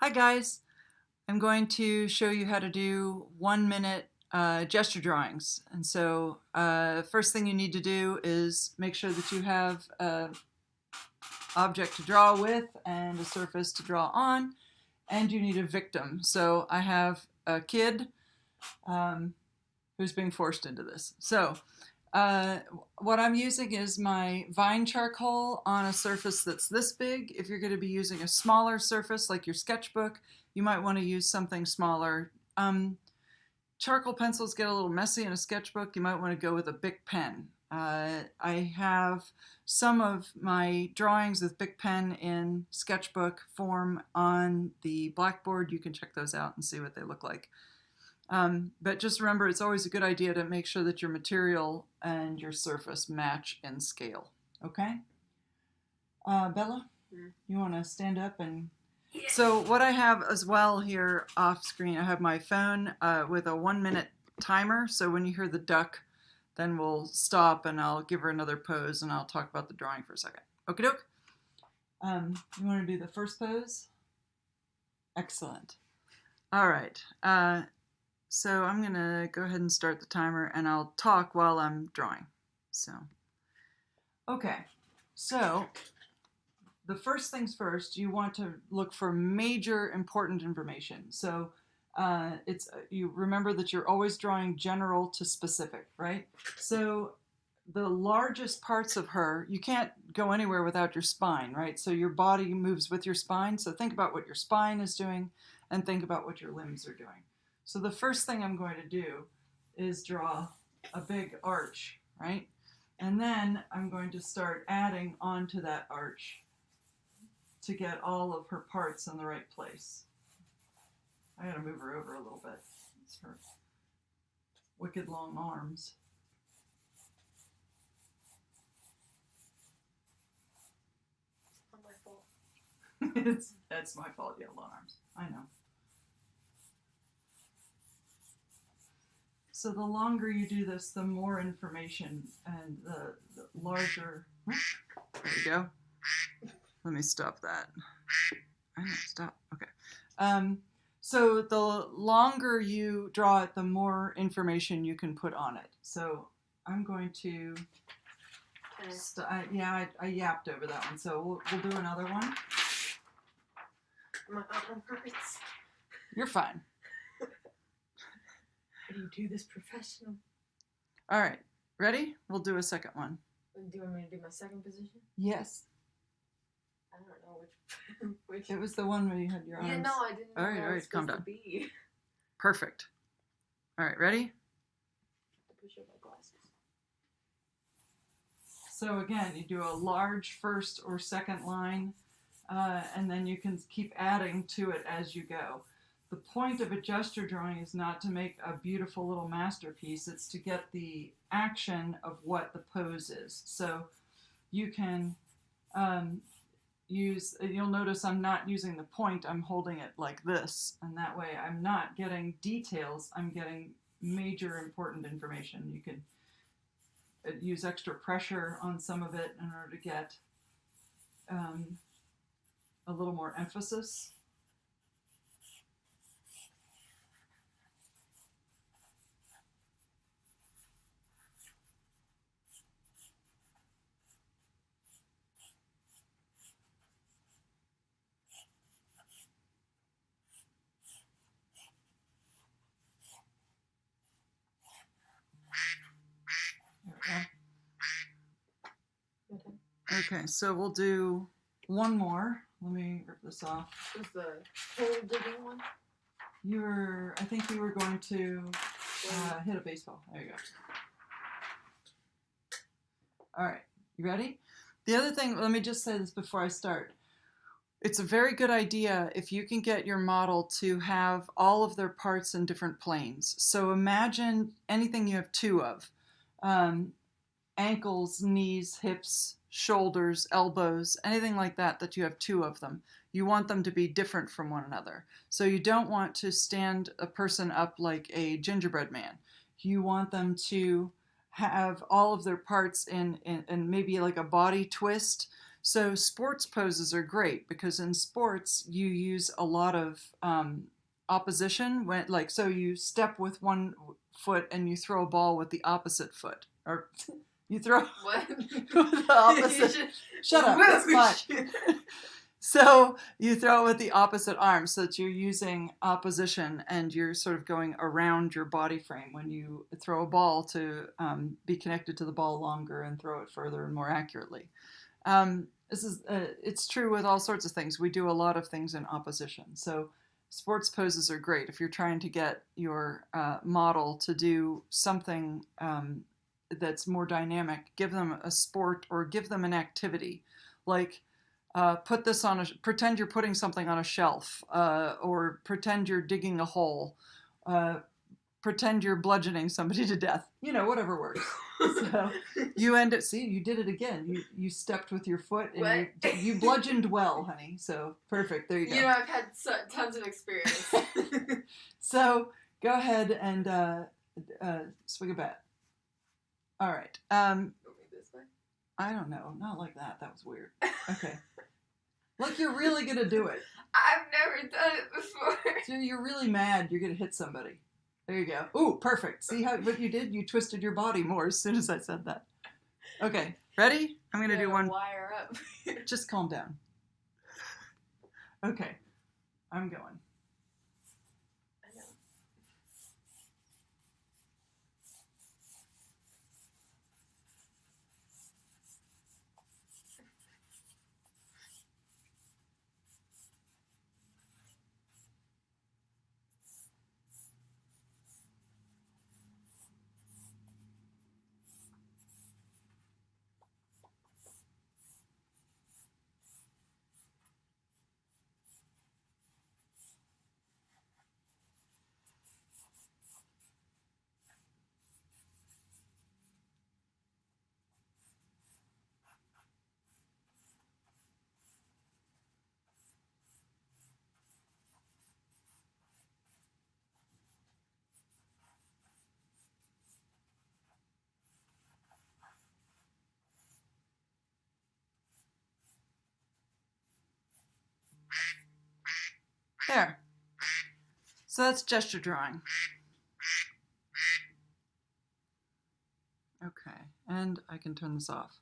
Hi guys, I'm going to show you how to do 1 minute gesture drawings. And so first thing you need to do is make sure that you have an object to draw with and a surface to draw on, and you need a victim. So I have a kid who's being forced into this. So uh, what I'm using is my Vine charcoal on a surface that's this big. If you're going to be using a smaller surface like your sketchbook, you might want to use something smaller. Charcoal pencils get a little messy in a sketchbook. You might want to go with a Bic pen. I have some of my drawings with Bic pen in sketchbook form on the blackboard. You can check those out and see what they look like. But just remember, it's always a good idea to make sure that your material and your surface match in scale. Okay? Bella, you want to stand up and... So what I have as well here off screen, I have my phone with a 1 minute timer. So when you hear the duck, then we'll stop and I'll give her another pose and I'll talk about the drawing for a second. Okie doke? You want to do the first pose? Excellent. All right. So I'm going to go ahead and start the timer and I'll talk while I'm drawing. Okay. So the first things first, you want to look for major important information. So you remember that you're always drawing general to specific, right? So the largest parts of her, you can't go anywhere without your spine, right? So your body moves with your spine. So think about what your spine is doing and think about what your limbs are doing. So the first thing I'm going to do is draw a big arch, right? And then I'm going to start adding onto that arch to get all of her parts in the right place. I gotta move her over a little bit. It's her wicked long arms. Not my fault. That's my fault, yeah, long arms. I know. So the longer you do this, the more information and the larger... There we go. Let me stop that. I know, stop. Okay. So the longer you draw it, the more information you can put on it. So I'm going to... I yapped over that one. So we'll do another one. My arm hurts. You're fine. How do you do this professional? All right. Ready? We'll do a second one. Do you want me to do my second position? Yes. I don't know which. It was the one where you had your arms. Yeah, no, I didn't know all right, calm down. to be. Perfect. All right, ready? To push up my glasses. So again, you do a large first or second line, and then you can keep adding to it as you go. The point of a gesture drawing is not to make a beautiful little masterpiece, it's to get the action of what the pose is. So you can you'll notice I'm not using the point, I'm holding it like this, and that way I'm not getting details, I'm getting major important information. You can use extra pressure on some of it in order to get a little more emphasis. Okay, so we'll do one more. Let me rip this off. Was the hole digging one? I think you were going to hit a baseball. There you go. All right, you ready? The other thing, let me just say this before I start. It's a very good idea if you can get your model to have all of their parts in different planes. So imagine anything you have two of. Ankles, knees, hips, shoulders, elbows, anything like that you have two of them. You want them to be different from one another. So you don't want to stand a person up like a gingerbread man. You want them to have all of their parts in maybe like a body twist. So sports poses are great because in sports you use a lot of opposition when, like, so you step with one foot and you throw a ball with the opposite foot, or you throw What? with the opposite. Shut up. It's fine. So you throw it with the opposite arm so that you're using opposition and you're sort of going around your body frame when you throw a ball to be connected to the ball longer and throw it further and more accurately. It's true with all sorts of things. We do a lot of things in opposition. So sports poses are great if you're trying to get your model to do something that's more dynamic. Give them a sport or give them an activity, like put this on pretend you're putting something on a shelf, or pretend you're digging a hole, pretend you're bludgeoning somebody to death. Whatever works. So you end up, see, you did it again. You stepped with your foot and you bludgeoned well, honey. So perfect. There you go. I've had tons of experience. So go ahead and swing a bat. All right. Moving this way. I don't know. Not like that. That was weird. Okay. Like you're really gonna do it. I've never done it before. So you're really mad. You're gonna hit somebody. There you go. Ooh, perfect. See what you did? You twisted your body more as soon as I said that. Okay, ready? I'm gonna do one. Wire up. Just calm down. Okay, I'm going. I know. There. So that's gesture drawing. Okay, and I can turn this off.